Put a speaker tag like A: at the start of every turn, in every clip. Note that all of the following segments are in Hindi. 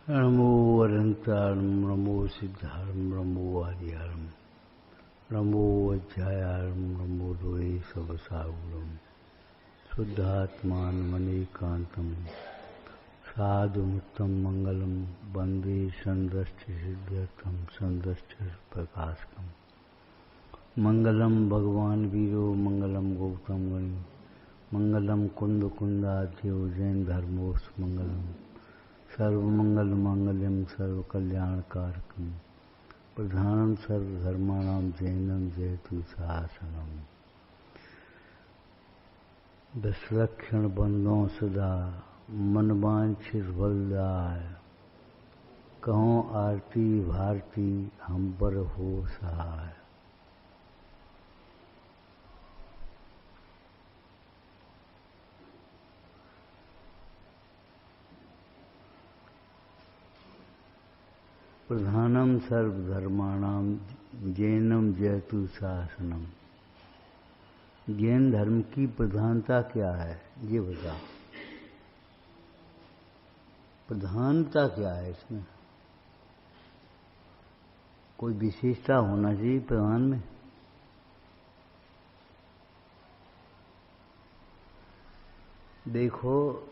A: नमो अनंताणं नमो सिद्धाणं नमो आदिहारं नमो अध्यायारं नमो द्वये सबसागुरं शुद्धात्मानमनेकान्तं साधुमुत्तम मंगलम वंदे संदष्टिसिद्ध्यर्थं संदष्टिप्रकाशकम् मंगलम भगवान वीरो मंगलम गौतम गणि मंगलम कुंद कुंदाध्यो जैन धर्मोस मंगलम सर्वमंगल मांगल्यम सर्वकल्याणकारकम प्रधानम सर्वधर्माणां जैनम जयतु शासनम दशलक्षण बंदों सदा मन वांछित बलदाय कहो आरती भारती हम पर हो सहाय। प्रधानम सर्वधर्माणां जैनम जयतु शासनम। जैन धर्म की प्रधानता क्या है ये बता। प्रधानता क्या है इसमें? कोई विशेषता होना चाहिए प्रधान में। देखो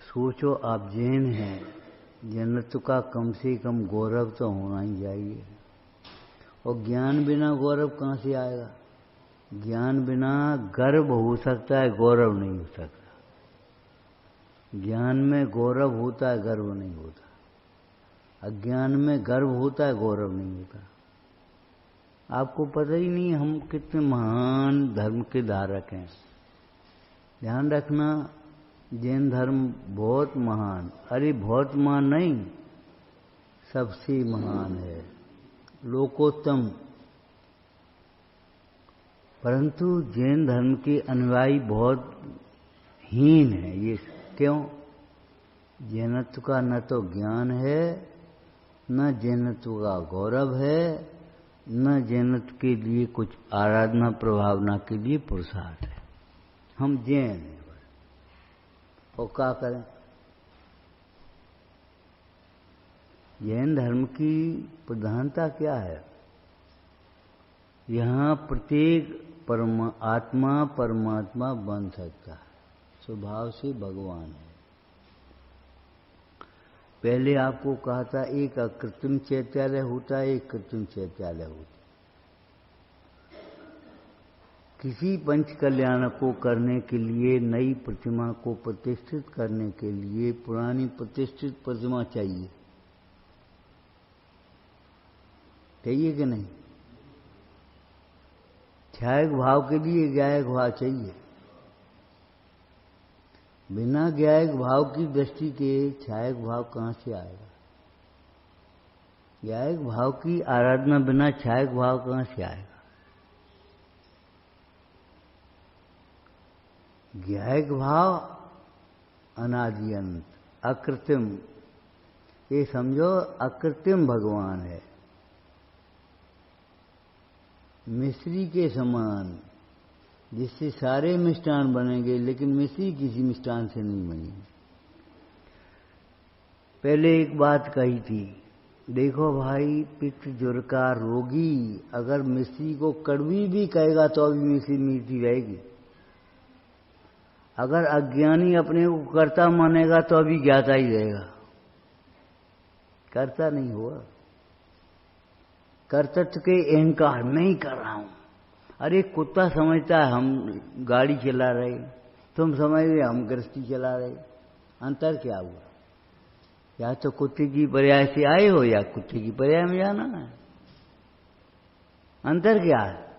A: सोचो, आप जैन हैं, जन्नत का कम से कम गौरव तो होना ही चाहिए। और ज्ञान बिना गौरव कहाँ से आएगा? ज्ञान बिना गर्व हो सकता है, गौरव नहीं हो सकता। ज्ञान में गौरव होता है, गर्व नहीं होता। अज्ञान में गर्व होता है, गौरव नहीं होता। आपको पता ही नहीं हम कितने महान धर्म के धारक हैं। ध्यान रखना, जैन धर्म बहुत महान, अरे बहुत महान नहीं, सबसे महान है, लोकोत्तम। परंतु जैन धर्म के अनुयायी बहुत हीन है। ये क्यों? जैनत्व का न तो ज्ञान है, न जैनत्व का गौरव है, न जैनत्व के लिए कुछ आराधना प्रभावना के लिए पुरुषार्थ है। हम जैन हैं और क्या करें? जैन धर्म की प्रधानता क्या है? यहाँ प्रत्येक आत्मा परमात्मा बन सकता है, स्वभाव से भगवान है। पहले आपको कहा था एक अकृत्रिम चैत्यालय होता है, एक कृत्रिम चैत्यालय होता है। किसी पंच कल्याण को करने के लिए, नई प्रतिमा को प्रतिष्ठित करने के लिए पुरानी प्रतिष्ठित प्रतिमा चाहिए। चाहिए कि नहीं? ध्यायक भाव के लिए ज्ञायक भाव चाहिए। बिना ज्ञायक भाव की दृष्टि के ध्यायक भाव कहाँ से आएगा? ज्ञायक भाव की आराधना बिना ध्यायक भाव कहाँ से आएगा? ज्ञायक भाव अनादि अनंत अकृत्रिम। ये समझो अकृत्रिम भगवान है, मिश्री के समान, जिससे सारे मिष्टान बनेंगे, लेकिन मिश्री किसी मिष्टान से नहीं बनी। पहले एक बात कही थी, देखो भाई, पित्त ज्वर का रोगी अगर मिश्री को कड़वी भी कहेगा तो अभी मिश्री मीठी रहेगी। अगर अज्ञानी अपने को कर्ता मानेगा तो अभी ज्ञाता ही रहेगा, कर्ता नहीं हुआ। कर्तृत्व के अहंकार में ही कर रहा हूं। अरे कुत्ता समझता है हम गाड़ी चला रहे, तुम समझ रहे हम गृहस्थी चला रहे। अंतर क्या हुआ? या तो कुत्ते की पर्याय से आए हो या कुत्ते की पर्याय में जाना है। अंतर क्या है?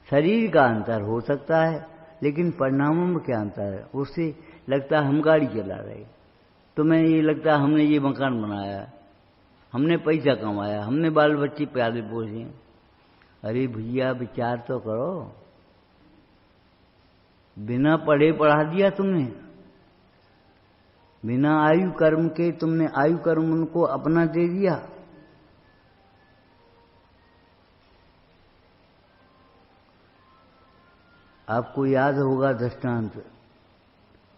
A: शरीर का अंतर हो सकता है, लेकिन परिणामों में क्या अंतर है? उससे लगता है हम गाड़ी चला रहे, तुम्हें ये लगता है हमने ये मकान बनाया, हमने पैसा कमाया, हमने बाल बच्चे प्याले पोसे। अरे भैया विचार तो करो। बिना पढ़े पढ़ा दिया तुमने, बिना आयु कर्म के तुमने आयु कर्म उनको अपना दे दिया। आपको याद होगा दृष्टांत,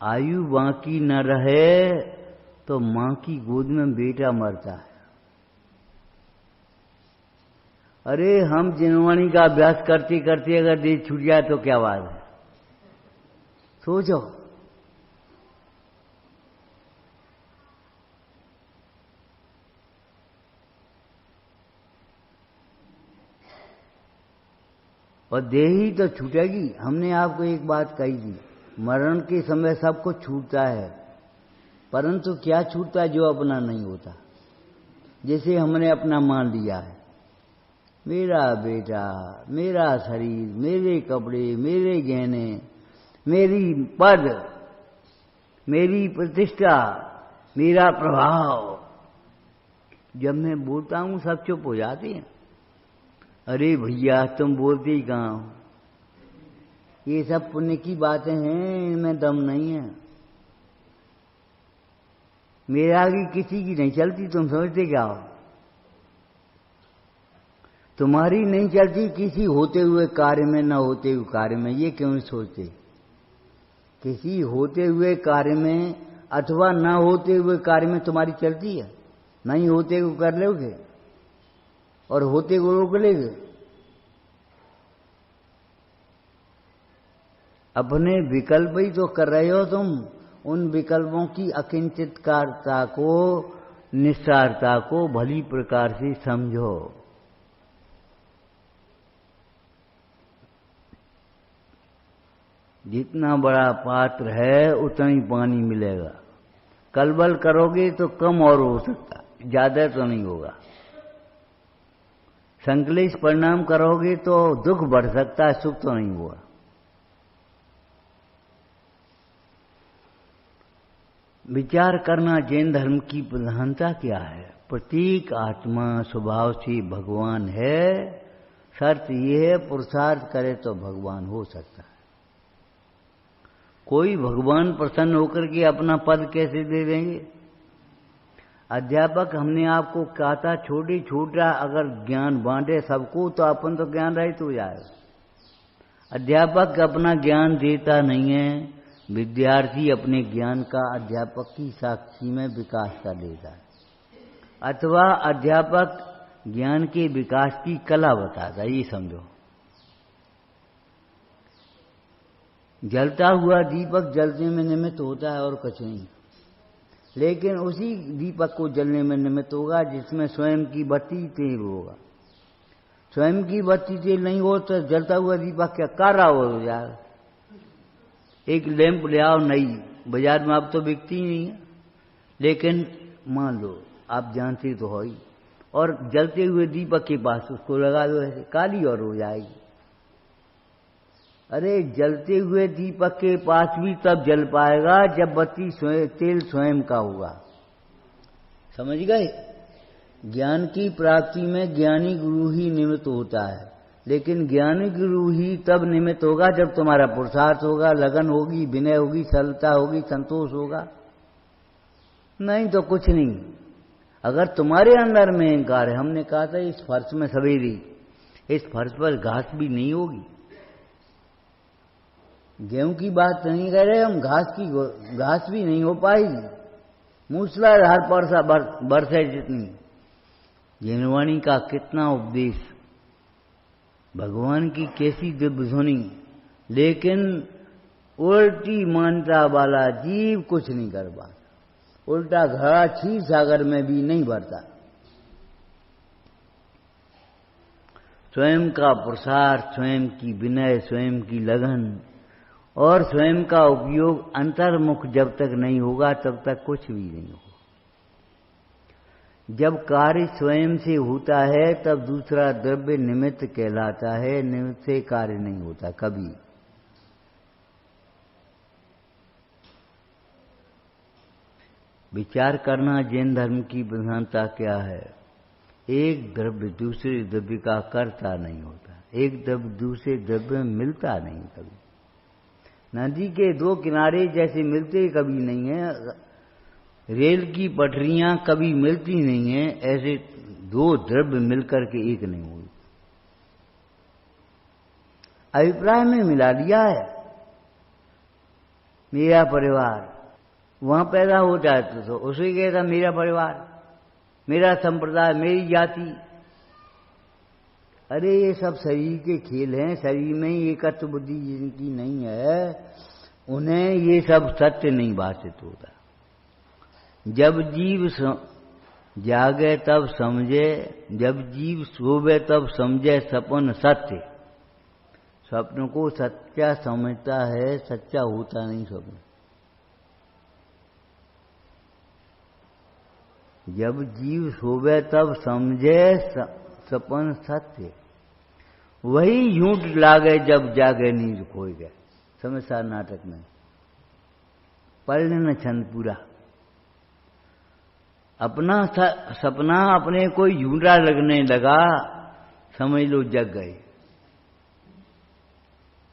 A: आयु बाकी न रहे तो मां की गोद में बेटा मरता है। अरे हम जिनवाणी का अभ्यास करते करते अगर देह छूट जाए तो क्या बात है, सोचो। और देह ही तो छूटेगी। हमने आपको एक बात कही थी, मरण के समय सब कुछ छूटता है, परंतु क्या छूटता है? जो अपना नहीं होता। जैसे हमने अपना मान लिया है, मेरा बेटा, मेरा शरीर, मेरे कपड़े, मेरे गहने, मेरी पद, मेरी प्रतिष्ठा, मेरा प्रभाव। जब मैं बोलता हूं सब चुप हो जाते हैं। अरे भैया तुम बोलते ही कहाँ हो? ये सब पुण्य की बातें हैं, इनमें दम नहीं है। मेरा आगे किसी की नहीं चलती, तुम समझते क्या हो? तुम्हारी नहीं चलती किसी होते हुए कार्य में, न होते हुए कार्य में। ये क्यों नहीं सोचते? किसी होते हुए कार्य में अथवा न होते हुए कार्य में तुम्हारी चलती है। नहीं होते को कर लोगे और होते को रोक लेगे। अपने विकल्प ही तो कर रहे हो तुम। उन विकल्पों की अकिंचितकारता को, निस्सारता को भली प्रकार से समझो। जितना बड़ा पात्र है उतना ही पानी मिलेगा। कलबल करोगे तो कम और हो सकता, ज्यादा तो नहीं होगा। संकलेश परिणाम करोगे तो दुख बढ़ सकता है, सुख तो नहीं हुआ। विचार करना जैन धर्म की प्रधानता क्या है। प्रत्येक आत्मा स्वभाव से भगवान है। शर्त यह है पुरुषार्थ करे तो भगवान हो सकता है। कोई भगवान प्रसन्न होकर के अपना पद कैसे दे देंगे? अध्यापक हमने आपको कहा था छोटे छोटा अगर ज्ञान बांटे सबको तो अपन तो ज्ञान रहित हो जाए। अध्यापक अपना ज्ञान देता नहीं है, विद्यार्थी अपने ज्ञान का अध्यापक की साक्षी में विकास कर लेता है, अथवा अध्यापक ज्ञान के विकास की कला बताता है। ये समझो, जलता हुआ दीपक जलने में निमित्त होता है और कुछ नहीं, लेकिन उसी दीपक को जलने में निमित्त होगा जिसमें स्वयं की बत्ती तेल होगा। स्वयं की बत्ती तेल नहीं हो तो जलता हुआ दीपक क्या कारा हो जाएगा। एक लैंप ले आओ नई, बाजार में अब तो बिकती ही नहीं है, लेकिन मान लो आप जानते तो हो ही, और जलते हुए दीपक के पास उसको लगा दो, ऐसे काली और हो जाएगी। अरे जलते हुए दीपक के पास भी तब जल पाएगा जब बत्ती तेल स्वयं का होगा। समझ गए? ज्ञान की प्राप्ति में ज्ञानी गुरु ही निमित्त होता है, लेकिन ज्ञानी गुरु ही तब निमित्त होगा जब तुम्हारा पुरुषार्थ होगा, लगन होगी, विनय होगी, सरलता होगी, संतोष होगा। नहीं तो कुछ नहीं। अगर तुम्हारे अंदर में अहंकार है, हमने कहा था इस फर्श में सवेरे, इस फर्श पर घास भी नहीं होगी। गेहूं की बात नहीं कह रहे हम, घास भी नहीं हो पाएगी। मूसलाधार बरसे जितनी। जिनवाणी का कितना उपदेश, भगवान की कैसी दिव्य ध्वनि, लेकिन उल्टी मान्यता वाला जीव कुछ नहीं कर पाता। उल्टा घड़ा क्षीर सागर में भी नहीं भरता। स्वयं का पुरुषार्थ, स्वयं की विनय, स्वयं की लगन और स्वयं का उपयोग अंतर्मुख जब तक नहीं होगा तब तक कुछ भी नहीं होगा। जब कार्य स्वयं से होता है तब दूसरा द्रव्य निमित्त कहलाता है, निमित्त से कार्य नहीं होता कभी। विचार करना जैन धर्म की प्रधानता क्या है। एक द्रव्य दूसरे द्रव्य का कर्ता नहीं होता, एक द्रव्य दूसरे द्रव्य में मिलता नहीं कभी। नदी के दो किनारे जैसे मिलते कभी नहीं है, रेल की पटरियां कभी मिलती नहीं है, ऐसे दो द्रव्य मिलकर के एक नहीं हुई। अभिप्राय में मिला लिया है मेरा परिवार, वहां पैदा होता है तो उसे कहता मेरा परिवार, मेरा संप्रदाय, मेरी जाति। अरे ये सब शरीर के खेल हैं। शरीर में ही एकत्व बुद्धि जिनकी नहीं है उन्हें ये सब सत्य नहीं भाषित होता। जब जीव जागे तब समझे, जब जीव सोवे तब समझे सपन सत्य। स्वप्न को सच्चा समझता है, सच्चा होता नहीं स्वप्न। जब जीव सोवे तब समझे सपन सत्य। वही झूठ लागे जब जागे नींद खोए गए। समझदार नाटक में पढ़ लेना छंद पूरा। अपना सपना अपने कोई झूठा लगने लगा, समझ लो जग गए।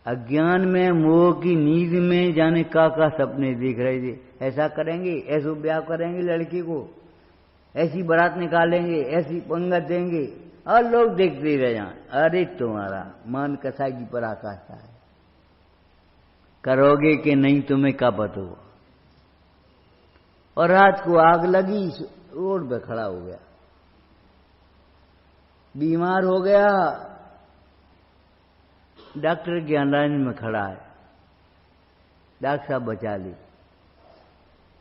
A: अज्ञान में मोह की नींद में जाने का सपने देख रहे थे। ऐसा करेंगे, ऐसा ब्याह करेंगे लड़की को, ऐसी बारात निकालेंगे, ऐसी पंगत देंगे और लोग देखते रह जाएं। अरे तुम्हारा मान कसा की पराकाष्ठा है। करोगे कि नहीं तुम्हें क्या पता हो। और रात को आग लगी, रोड पे खड़ा हो गया, बीमार हो गया, डॉक्टर ज्ञान लाइन में खड़ा है, डॉक्टर साहब बचा ली।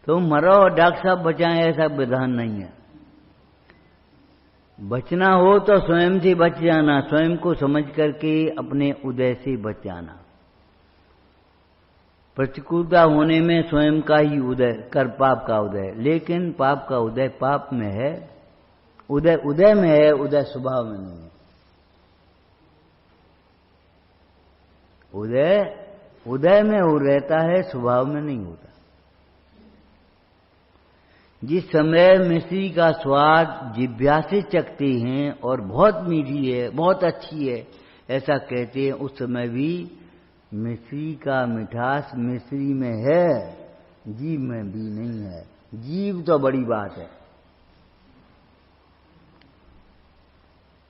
A: तुम मरो डॉक्टर साहब बचाएं ऐसा विधान नहीं है। बचना हो तो स्वयं से बच जाना, स्वयं को समझ करके अपने उदय से बच जाना। प्रतिकूलता होने में स्वयं का ही उदय कर पाप का उदय। लेकिन पाप का उदय पाप में है, उदय उदय में है, उदय स्वभाव में नहीं है। उदय उदय में वो रहता है, स्वभाव में नहीं होता। जिस समय मिश्री का स्वाद जिह्वा से चखते हैं और बहुत मीठी है, बहुत अच्छी है ऐसा कहते हैं, उस समय भी मिश्री का मिठास मिश्री में है, जीव में भी नहीं है। जीव तो बड़ी बात है।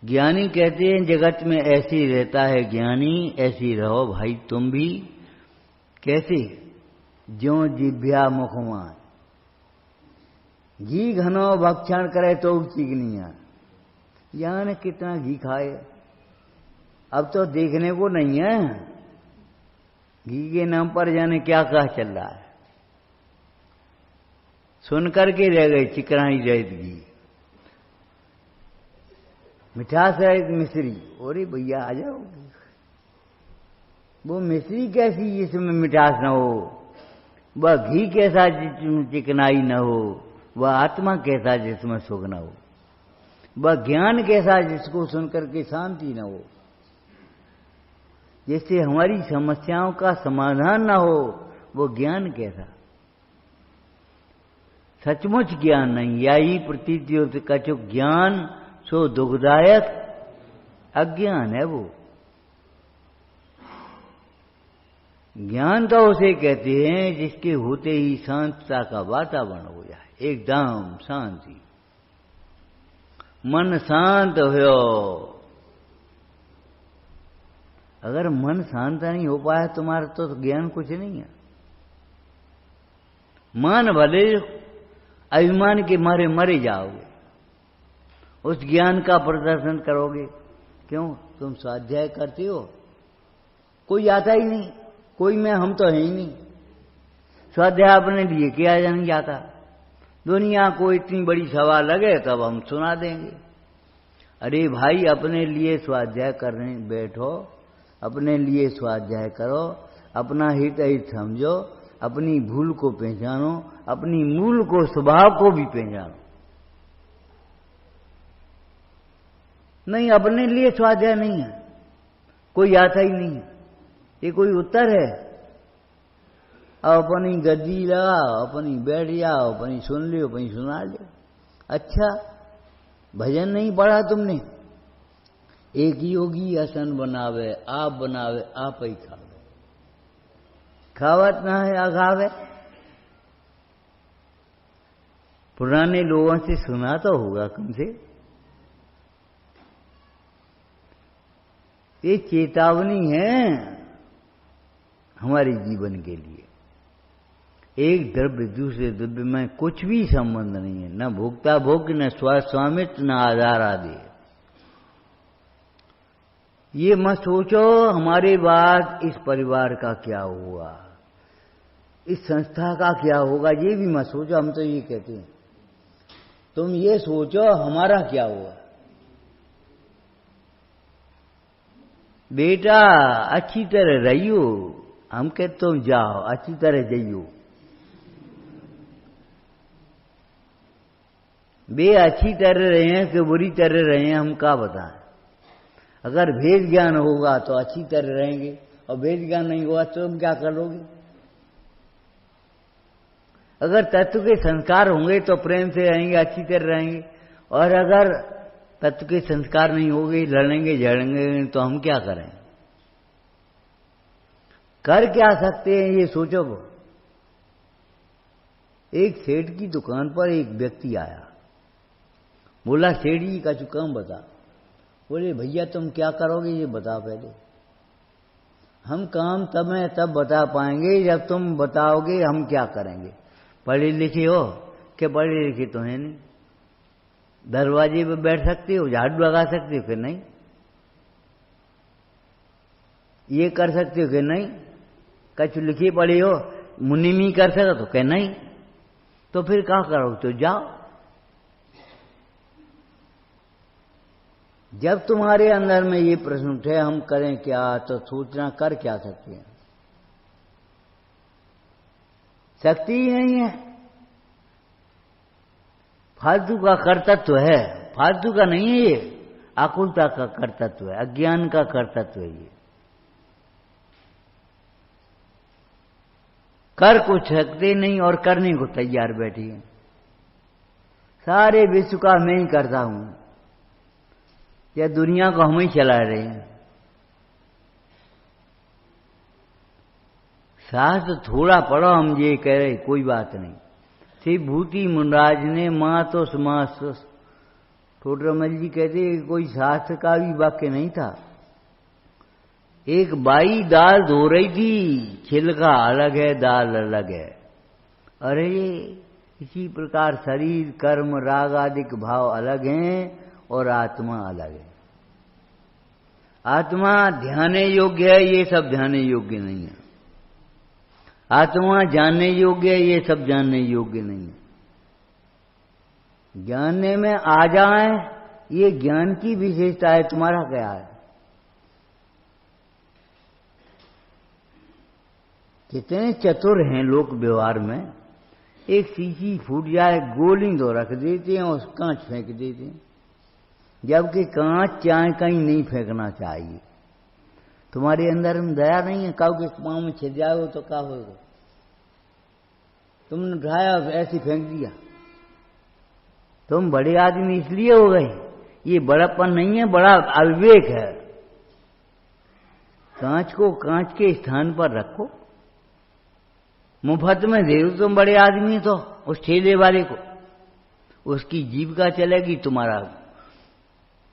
A: ज्ञानी कहते हैं जगत में ऐसे रहता है ज्ञानी, ऐसी रहो भाई तुम भी। कैसे? ज्यों जिभ्या मुखमान, घी घनो भक्षण करे तो चिकनिया। जाने कितना घी खाए, अब तो देखने को नहीं है। घी के नाम पर जाने क्या क्या चल रहा है। सुन करके रह गए चिकनाई रहित घी, मिठास रहित मिश्री। अरे भैया आ जाओ। वो मिश्री कैसी जिसमें मिठास न हो, वह घी कैसा जिसमें चिकनाई न हो, वह आत्मा कैसा जिसमें सुख न हो, वह ज्ञान कैसा जिसको सुनकर के शांति न हो। जैसे हमारी समस्याओं का समाधान न हो, वो ज्ञान कैसा। सचमुच ज्ञान नहीं, यही प्रतीति होती कछु ज्ञान सो दुखदायक अज्ञान है। वो ज्ञान तो उसे कहते हैं जिसके होते ही शांतता का वातावरण हो जाए, एकदम शांति, मन शांत हो। अगर मन शांत नहीं हो पाया तुम्हारा तो ज्ञान कुछ नहीं है। मान भले अभिमान के मारे मरे जाओगे, उस ज्ञान का प्रदर्शन करोगे। क्यों? तुम स्वाध्याय करते हो, कोई आता ही नहीं, कोई में हम तो है ही नहीं। स्वाध्याय अपने लिए किया नहीं जाता। दुनिया को इतनी बड़ी सभा लगे तब हम सुना देंगे। अरे भाई अपने लिए स्वाध्याय करने बैठो, अपने लिए स्वाध्याय करो, अपना हित हित समझो, अपनी भूल को पहचानो, अपनी मूल को स्वभाव को भी पहचानो। नहीं, अपने लिए स्वाध्याय नहीं है, कोई आता ही नहीं है। ये कोई उत्तर है? अब अपनी गद्दी लगाओ, अपनी बैठ जाओ, अपनी सुन लियो, अपनी सुना लियो। अच्छा, भजन नहीं पढ़ा तुमने? एक योगी आसन बनावे, आप बनावे, आप ही खावे। खावत ना है अखावे। पुराने लोगों से सुना तो होगा कम से। ये चेतावनी है हमारे जीवन के लिए। एक द्रव्य दूसरे द्रव्य में कुछ भी संबंध नहीं है, न भोक्ता भोग, न स्वामित्व, न आधार आदि। ये मत सोचो हमारे बाद इस परिवार का क्या हुआ, इस संस्था का क्या होगा, ये भी मत सोचो। हम तो ये कहते हैं, तुम ये सोचो हमारा क्या हुआ। बेटा अच्छी तरह रहियो, हम कहते तुम जाओ अच्छी तरह जाइयो। वे अच्छी तरह रहे हैं कि बुरी तरह रहे हैं, हम क्या बताएं। अगर भेद ज्ञान होगा तो अच्छी तरह रहेंगे, और भेद ज्ञान नहीं होगा तो तुम क्या करोगे। अगर तत्व के संस्कार होंगे तो प्रेम से रहेंगे, अच्छी तरह रहेंगे, और अगर तत्व के संस्कार नहीं होंगे, लड़ेंगे झड़ेंगे, तो हम क्या करें। कर क्या सकते हैं ये सोचो। एक सेठ की दुकान पर एक व्यक्ति आया, बोला सेठ जी का काम बता। बोले भैया तुम क्या करोगे ये बता पहले। हम काम तब बता पाएंगे जब तुम बताओगे हम क्या करेंगे। पढ़े लिखे हो कि पढ़े लिखे तो है नहीं। दरवाजे पे बैठ सकते हो, झाड़ू लगा सकते हो कि नहीं, ये कर सकते हो कि नहीं। कछु लिखे पढ़े हो, मुनिमी कर सकते हो कि नहीं। तो फिर क्या करो, तो जाओ। जब तुम्हारे अंदर में ये प्रश्न उठे हम करें क्या, तो सोचना कर क्या सकते हैं। शक्ति ही नहीं है। फालतू का कर्तृत्व है, फालतू का नहीं है ये, आकुलता का कर्तृत्व है, अज्ञान का कर्तृत्व है ये। कर कुछ सकते नहीं और करने को तैयार बैठी है। सारे विश्व का मैं ही करता हूं, या दुनिया को हम ही चला रहे हैं। शास्त्र थोड़ा पढ़ो, हम ये कह रहे कोई बात नहीं। श्री भूति मुनराज ने माँ तो समास टोटरमल जी कहते कोई शास्त्र का भी वाक्य नहीं था। एक बाई दाल धो रही थी, छिलका अलग है दाल अलग है। अरे इसी प्रकार शरीर कर्म राग आदि के भाव अलग हैं और आत्मा अलग है। आत्मा ध्यान योग्य है, ये सब ध्यान योग्य नहीं है। आत्मा जानने योग्य है, ये सब जानने योग्य नहीं है। जानने में आ जाए ये ज्ञान की विशेषता है, तुम्हारा क्या है। कितने चतुर हैं लोग व्यवहार में। एक शीशी फूट जाए गोली तो रख देते हैं और कांच फेंक देते हैं, जबकि कांच चाहे कहीं नहीं फेंकना चाहिए। तुम्हारे अंदर में दया नहीं है, काऊ के पांव में छिद जाओ तो क्या होगा। तुमने उठाया ऐसे फेंक दिया, तुम बड़े आदमी इसलिए हो गए। ये बड़ापन नहीं है, बड़ा अविवेक है। कांच को कांच के स्थान पर रखो। मुफ्त में दे दो तुम बड़े आदमी तो उस ठेले वाले को, उसकी जीविका चलेगी, तुम्हारा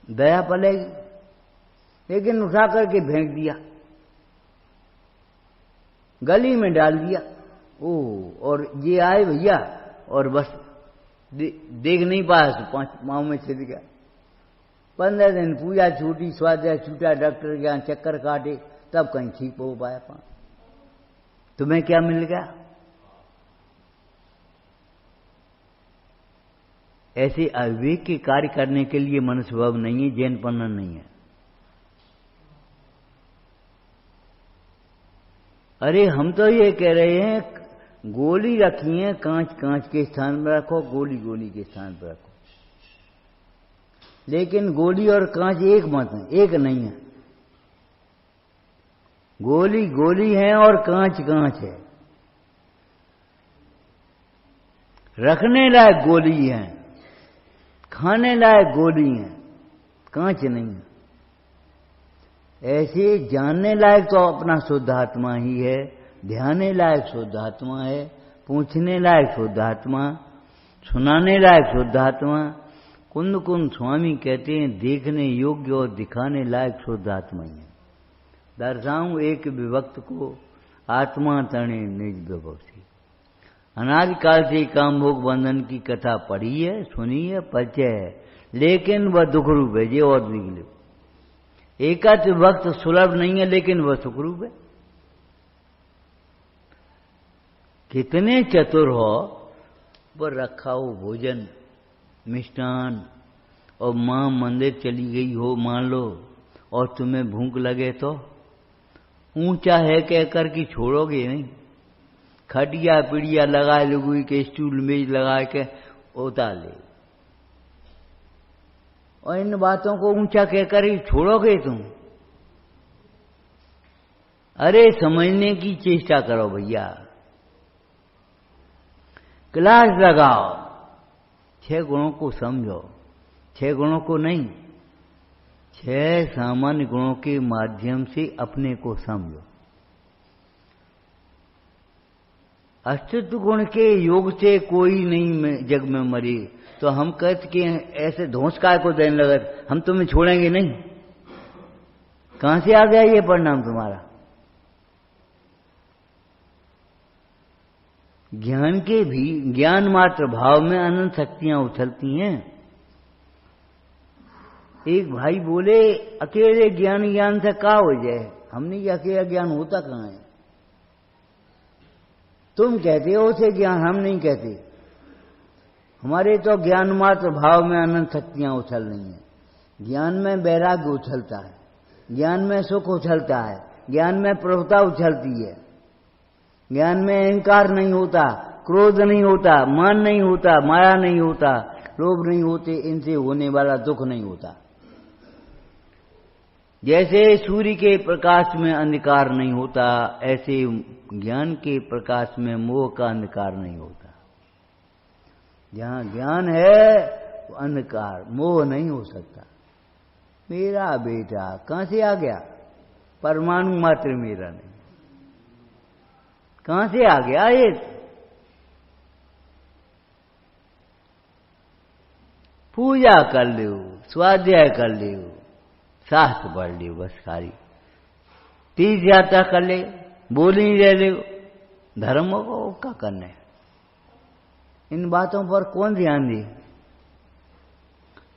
A: दया पलेगी। लेकिन उठा करके फेंक दिया, गली में डाल दिया। ओ और ये आए भैया और बस देख नहीं पाया, 5 माह में छिद गया। 15 दिन पूजा छूटी, स्वाध्याय छूटा, डॉक्टर के यहाँ चक्कर काटे, तब कहीं ठीक हो पाया। तुम्हें क्या मिल गया। ऐसे अविवेक के कार्य करने के लिए मनुष्य भाव नहीं है, जैनपना नहीं है। अरे हम तो ये कह रहे हैं गोली रखी है, कांच कांच के स्थान पर रखो, गोली गोली के स्थान पर रखो। लेकिन गोली और कांच एक मत है, एक नहीं है। गोली गोली है और कांच कांच है। रखने लायक गोली है, खाने लायक गोली है, कांच नहीं है। ऐसे जानने लायक तो अपना शुद्ध आत्मा ही है, ध्याने लायक शुद्ध आत्मा है, पूछने लायक शुद्ध आत्मा, सुनाने लायक शुद्ध आत्मा। कुंद कुंद स्वामी कहते हैं देखने योग्य और दिखाने लायक शुद्ध आत्मा ही है। दर्शाऊं एक विभक्त को, आत्मा तणे निज विभक्ति। अनादिकाल से काम भोग बंधन की कथा पढ़ी है, सुनी है, परिचय है, लेकिन वह दुख रूप है। ये और निकले एकाच वक्त सुलभ नहीं है, लेकिन वह सुख रूप है। कितने चतुर हो, वह रखा हो भोजन मिष्टान, और मां मंदिर चली गई हो मान लो, और तुम्हें भूख लगे तो ऊंचा है कहकर कि छोड़ोगे नहीं। खटिया पीड़िया लगाए लगुई के स्टूल मेज लगा के उतार ले, और इन बातों को ऊंचा कहकर ही छोड़ोगे तुम? अरे समझने की चेष्टा करो भैया, क्लास लगाओ, 6 गुणों को समझो, 6 गुणों को नहीं, 6 सामान्य गुणों के माध्यम से अपने को समझो। अस्तित्व गुण के योग से कोई नहीं जग में मरे, तो हम कहते कि ऐसे धोस काय को देने लगे, हम तुम्हें छोड़ेंगे नहीं। कहां से आ गया ये परिणाम तुम्हारा? ज्ञान के भी ज्ञान मात्र भाव में अनंत शक्तियां उछलती हैं। एक भाई बोले अकेले ज्ञान से क्या हो जाए? हमने कि अकेला ज्ञान होता कहां है? तुम कहते हो उसे ज्ञान, हम नहीं कहते। हमारे तो ज्ञान मात्र भाव में अनंत शक्तियां उछल रही हैं। ज्ञान में वैराग्य उछलता है, ज्ञान में सुख उछलता है, ज्ञान में प्रभुता उछलती है, ज्ञान में अहंकार नहीं होता, क्रोध नहीं होता, मान नहीं होता, माया नहीं होता, लोभ नहीं होते, इनसे होने वाला दुख नहीं होता। जैसे सूर्य के प्रकाश में अंधकार नहीं होता, ऐसे ज्ञान के प्रकाश में मोह का अंधकार नहीं होता। जहां ज्ञान है वो अंधकार मोह नहीं हो सकता। मेरा बेटा कहां से आ गया? परमाणु मात्र मेरा नहीं, कहां से आ गया ये? पूजा कर लो, स्वाध्याय कर लो, शास्त्र पढ़ लो, बस खाली तीर्थ यात्रा कर ले, बोल नहीं रह ले, धर्म को क्या करना है? इन बातों पर कौन ध्यान दे?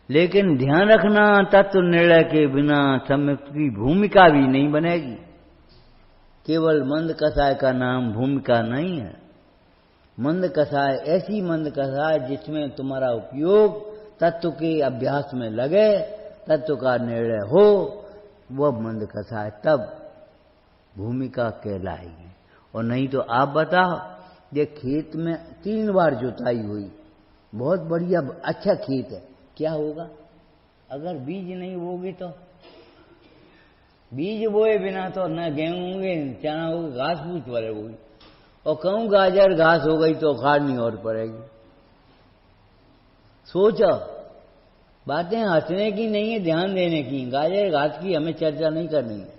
A: लेकिन ध्यान रखना, तत्व निर्णय के बिना सम्यक की भूमिका भी नहीं बनेगी। केवल मंद कसाय का नाम भूमिका नहीं है। मंद कसाय ऐसी मंद कसाय जिसमें तुम्हारा उपयोग तत्व के अभ्यास में लगे, तत्व का निर्णय हो, वह मंद कसाय तब भूमिका कहलाएगी। और नहीं तो आप बताओ, ये खेत में 3 बार जुताई हुई, बहुत बढ़िया अच्छा खेत है, क्या होगा? अगर बीज नहीं बोगे तो? बीज बोए बिना तो न गेहूं होंगे, चना होगा, घास फूस भरे होगी, और कहूं गाजर घास हो गई तो उखाड़नी और पड़ेगी। सोचो, बातें हंसने की नहीं है, ध्यान देने की। गाजर घास की हमें चर्चा नहीं करनी है,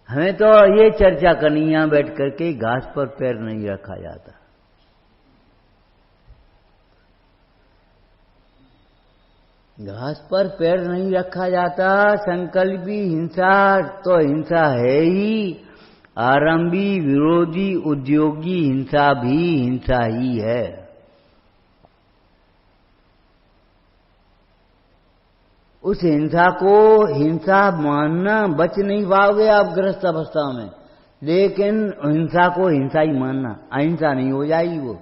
A: हमें तो ये चर्चा करनी है, यहां बैठ करके घास पर पैर नहीं रखा जाता। घास पर पैर नहीं रखा जाता। संकल्पी हिंसा तो हिंसा है ही, आरंभी विरोधी उद्योगी हिंसा भी हिंसा ही है। उस हिंसा को हिंसा मानना बच नहीं पाओगे आप ग्रस्त अवस्था में, लेकिन हिंसा को हिंसा ही मानना, अहिंसा नहीं हो जाएगी वो।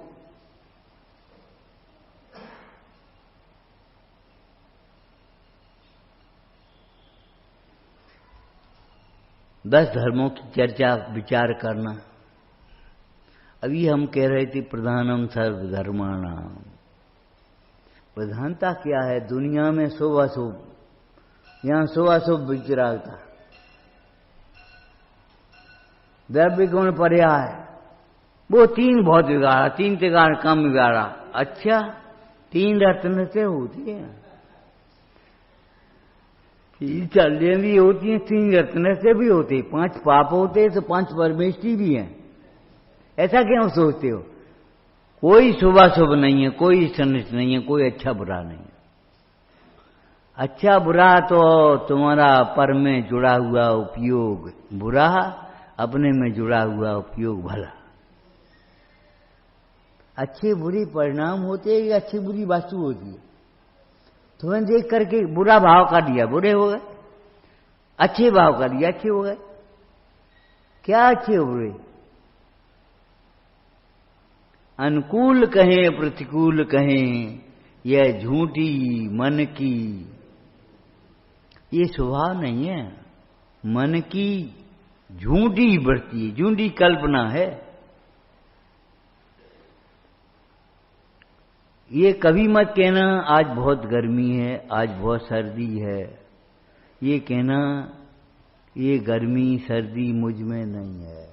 A: दस धर्मों की चर्चा विचार करना। अभी हम कह रहे थे प्रधानम सर्वधर्माणाम। प्रधानता क्या है दुनिया में? शुभ अशुभ, यहां शुभ अशुभ विचारता, द्रव्य गुण पर्याय, वो 3 बहुत बिगाड़ा, 3 त्रिकाण कम बिगाड़ा। अच्छा, 3 रत्न से होती है, 3 चालें भी होती हैं, 3 रत्न से भी होती, 5 पाप होते तो 5 परमेष्टि भी हैं। ऐसा क्यों सोचते हो? कोई शुभ अशुभ नहीं है, कोई सनिष्ठ नहीं है, कोई अच्छा बुरा नहीं है। अच्छा बुरा तो तुम्हारा पर में जुड़ा हुआ उपयोग बुरा, अपने में जुड़ा हुआ उपयोग भला। अच्छे बुरे परिणाम होते हैं या अच्छी बुरी वस्तु होती है? तुम्हें देख करके बुरा भाव कर दिया, बुरे हो गए। अच्छे भाव कर दिया, अच्छे हो गए। क्या अच्छे हो गए? अनुकूल कहें प्रतिकूल कहें, यह झूठी मन की, ये स्वभाव नहीं है। मन की झूठी वृत्ति है, झूठी कल्पना है। ये कभी मत कहना आज बहुत गर्मी है, आज बहुत सर्दी है। ये कहना ये गर्मी सर्दी मुझ में नहीं है।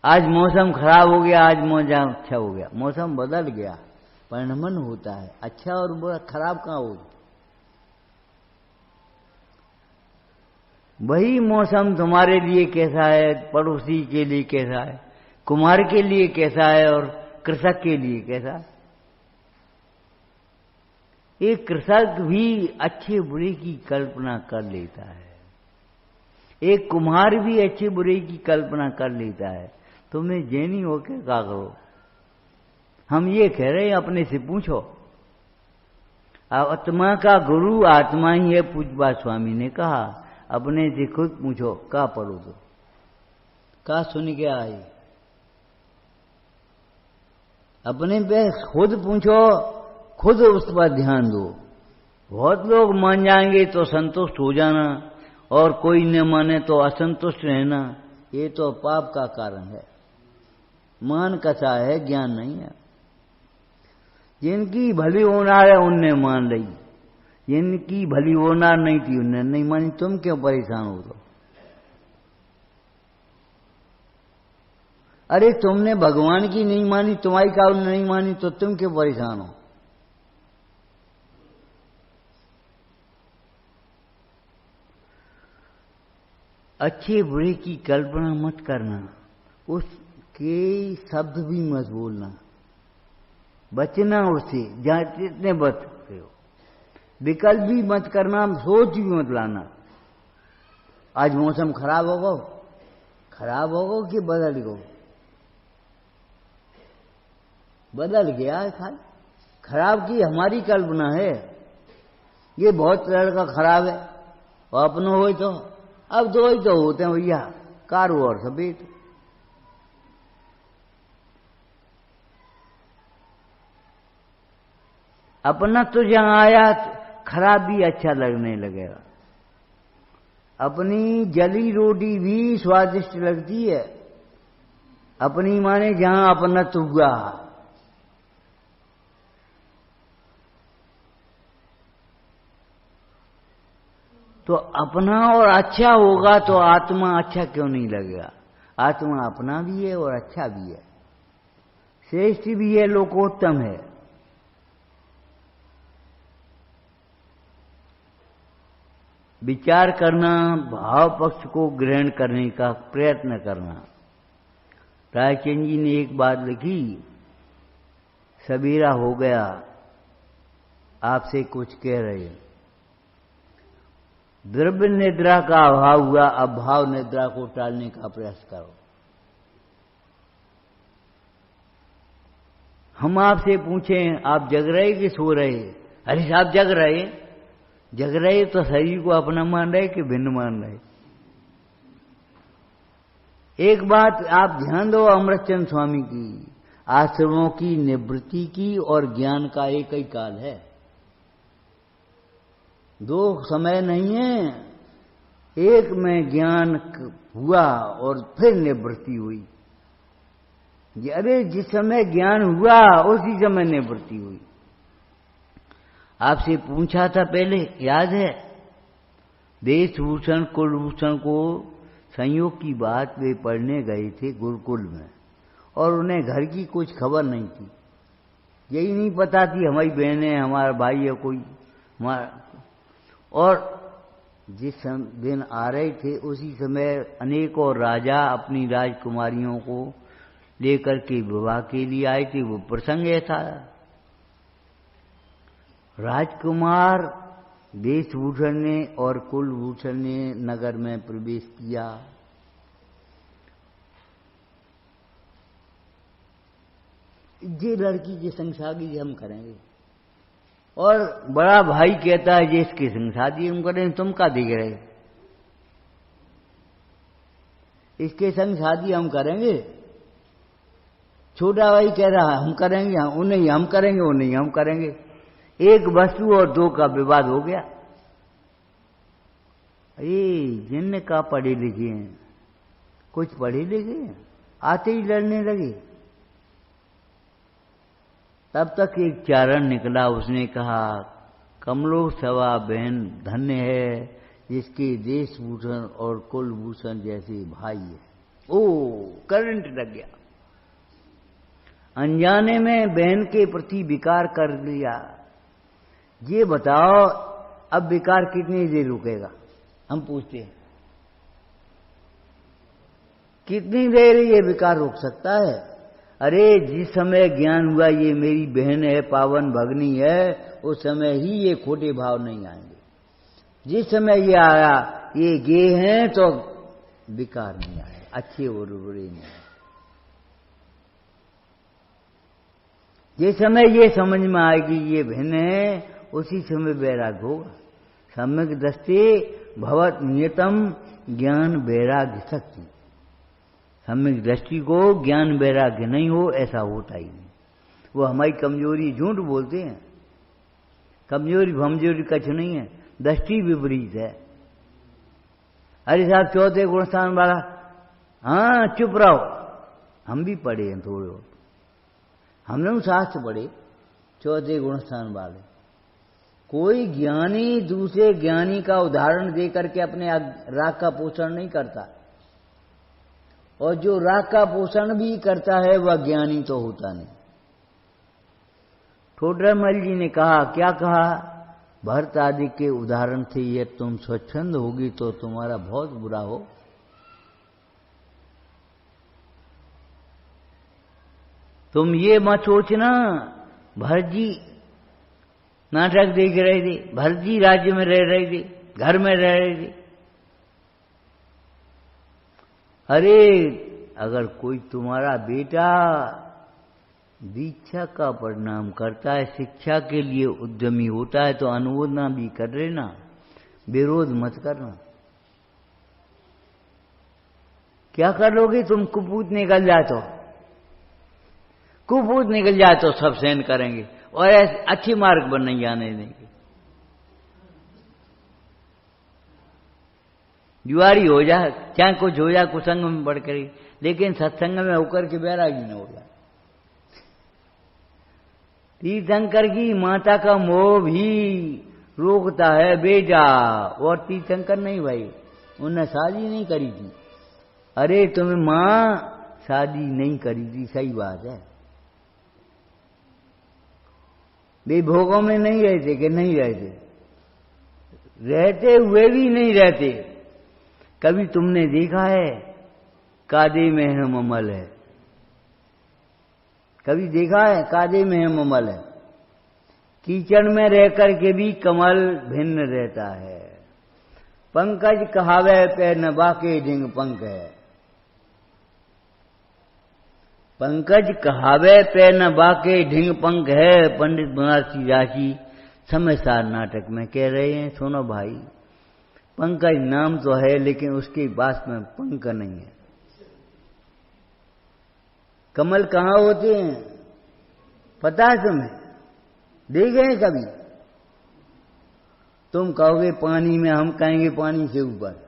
A: आज मौसम खराब हो गया, आज मौसम अच्छा हो गया। मौसम बदल गया, परिणमन होता है। अच्छा और बुरा खराब कहाँ हो? वही मौसम तुम्हारे लिए कैसा है, पड़ोसी के लिए कैसा है, कुम्हार के लिए कैसा है और कृषक के लिए कैसा है। एक कृषक भी अच्छे बुरे की कल्पना कर लेता है, एक कुम्हार भी अच्छे बुरे की कल्पना कर लेता है। तुम्हें जैनी होके क्या करो? हम ये कह रहे हैं, अपने से पूछो। आत्मा का गुरु आत्मा ही है, पूज्यपाद स्वामी ने कहा। अपने से खुद पूछो, क्या पढ़ो तो, क्या सुन के आई? अपने पे खुद पूछो, खुद उस पर ध्यान दो। बहुत लोग मान जाएंगे तो संतुष्ट हो जाना, और कोई न माने तो असंतुष्ट रहना, ये तो पाप का कारण है। मान कसा है, ज्ञान नहीं है। जिनकी भली होनार है उनने मान ली, जिनकी भली होनार नहीं थी उनने नहीं मानी। तुम क्यों परेशान हो? तो अरे तुमने भगवान की नहीं मानी, तुम्हारी काल नहीं मानी, तो तुम क्यों परेशान हो? अच्छे बुरे की कल्पना मत करना, उसके शब्द भी मत बोलना, बचना उससे जहां जितने बच सकते हो। विकल्प भी मत करना, सोच भी मत लाना। आज मौसम खराब होगा, खराब होगा कि बदल गो? बदल गया खाली। खराब की हमारी कल्पना है, ये बहुत लड़का खराब है और अपनों हो तो। अब दो ही तो होते हैं भैया, कारू और सफेद। अपना तो जहां आया खराब भी अच्छा लगने लगेगा। अपनी जली रोटी भी स्वादिष्ट लगती है, अपनी माने जहां अपना तो हुआ। तो अपना और अच्छा होगा तो आत्मा अच्छा क्यों नहीं लगेगा? आत्मा अपना भी है और अच्छा भी है, श्रेष्ठ भी है, लोकोत्तम है। विचार करना, भाव पक्ष को ग्रहण करने का प्रयत्न करना। रायचंद जी ने एक बात लिखी, सवेरा हो गया, आपसे कुछ कह रहे हैं। द्रव्य निद्रा का अभाव हुआ, अब भाव निद्रा को टालने का प्रयास करो। हम आपसे पूछें, आप जग रहे कि सो रहे? अरे साहब जग रहे। जग रहे तो शरीर को अपना मान रहे कि भिन्न मान रहे? एक बात आप ध्यान दो, अमृतचंद स्वामी की, आश्रमों की निवृत्ति की और ज्ञान का एक ही काल है, दो समय नहीं है। एक में ज्ञान हुआ और फिर निवृत्ति हुई। अरे जिस समय ज्ञान हुआ उसी समय निवृत्ति हुई। आपसे पूछा था पहले, याद है? देशभूषण कुलभूषण को संयोग की बात वे पढ़ने गए थे गुरुकुल में, और उन्हें घर की कुछ खबर नहीं थी। यही नहीं पता थी हमारी बहन है, हमारा भाई है कोई हमारा। और जिस दिन आ रहे थे उसी समय अनेकों राजा अपनी राजकुमारियों को लेकर के विवाह के लिए आए थे। वो प्रसंग ऐसा था, राजकुमार वेशभूषण ने और कुलभूषण ने नगर में प्रवेश किया। ये लड़की के संग शादी हम करेंगे, और बड़ा भाई कहता है ये इसके संग शादी हम करेंगे, तुम का देख रहे, इसके संग शादी हम करेंगे। छोटा भाई कह रहा है हम करेंगे, उन्हें हम करेंगे, उन्हें हम करेंगे। एक वस्तु और दो का विवाद हो गया। जिनने कहा पढ़े लिखे हैं, कुछ पढ़े लिखे हैं, आते ही लड़ने लगे। तब तक एक चारण निकला, उसने कहा कमलो सवा बहन धन्य है जिसके देश भूषण और कुल भूषण जैसे भाई है। ओ करंट लग गया, अनजाने में बहन के प्रति विकार कर लिया। ये बताओ अब विकार कितनी देर रुकेगा, हम पूछते हैं, कितनी देर ये विकार रोक सकता है? अरे जिस समय ज्ञान हुआ ये मेरी बहन है, पावन भगनी है, उस समय ही ये खोटे भाव नहीं आएंगे। जिस समय ये आया ये गे हैं तो विकार नहीं आए, अच्छे और बुरे नहीं आए। जिस समय ये समझ में आएगी ये बहन है, उसी समय वैराग्य होगा। सम्यक दृष्टि भवत नियतम ज्ञान वैराग्य शक्ति। सम्यक दृष्टि को ज्ञान वैराग्य नहीं हो ऐसा होता ही नहीं। वो हमारी कमजोरी, झूठ बोलते हैं, कमजोरी भमजोरी कुछ नहीं है, दृष्टि विपरीत है। अरे साहब चौथे गुणस्थान वाला, हाँ चुप रहो, हम भी पढ़े हैं थोड़े बहुत, हमने शास्त्र पढ़े चौथे गुणस्थान वाले। कोई ज्ञानी दूसरे ज्ञानी का उदाहरण देकर के अपने राग का पोषण नहीं करता, और जो राग का पोषण भी करता है वह ज्ञानी तो होता नहीं। ठोडरमल जी ने कहा, क्या कहा? भरत आदि के उदाहरण से ये तुम स्वच्छंद होगी तो तुम्हारा बहुत बुरा हो। तुम ये मत सोचना भरत जी नाटक देख रहे थे, भरत जी राज्य में रह रहे थे, घर में रह रहे थे। अरे अगर कोई तुम्हारा बेटा दीक्षा का परिणाम करता है, शिक्षा के लिए उद्यमी होता है तो अनुमोदना भी कर लेना, विरोध मत करना। क्या कर लोगे तुम? कुपूत निकल जाए तो, कुपूत निकल जाए तो सब सहन करेंगे और ऐसे अच्छी मार्ग पर नहीं जाने देंगे। जुआरी हो जाए, चाहे कुछ हो जाए, कुसंग में बढ़कर, लेकिन सत्संग में होकर के बैरागी न हो जाए। तीर्थंकर की माता का मोह भी रोकता है बेटा, और तीर्थंकर नहीं भाई, उन्हें शादी नहीं करी थी। अरे तुम्हें मां शादी नहीं करी थी, सही बात है। वे भोगों में नहीं रहते कि नहीं रहते, रहते हुए भी नहीं रहते। कभी तुमने देखा है कादे में हम अमल है? कभी देखा है कादे में हम अमल है? कीचड़ में रह कर के भी कमल भिन्न रहता है। पंकज कहावे पे न बाके ढिंग पंख है। पंकज कहावे पे न बाके ढिंग पंख है, पंडित बनारसी राशि समय सार नाटक में कह रहे हैं। सुनो भाई, पंकज नाम तो है लेकिन उसके पास में पंख नहीं है। कमल कहाँ होते हैं पता है तुम्हें? देखे हैं कभी? तुम कहोगे पानी में, हम कहेंगे पानी से ऊपर।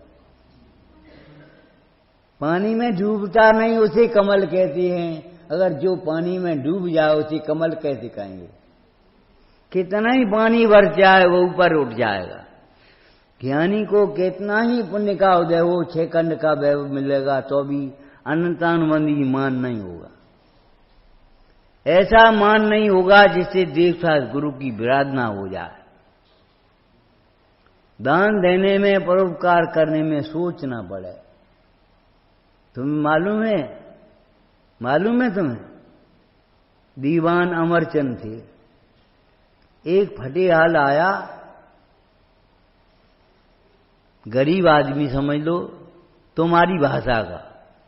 A: पानी में डूबता नहीं उसे कमल कहते हैं। अगर जो पानी में डूब जाए उसे कमल कैसे कहेंगे? कितना ही पानी भर जाए वो ऊपर उठ जाएगा। ज्ञानी को कितना ही पुण्य का उदय हो, 6 खंड का वैभव मिलेगा तो भी अनंतानुबंधी मान नहीं होगा। ऐसा मान नहीं होगा जिससे देवता गुरु की विराधना हो जाए। दान देने में, परोपकार करने में सोचना पड़े। तुम्हें मालूम है? मालूम है तुम्हें? दीवान अमरचंद थे, एक फटेहाल आया, गरीब आदमी समझ लो तुम्हारी भाषा का,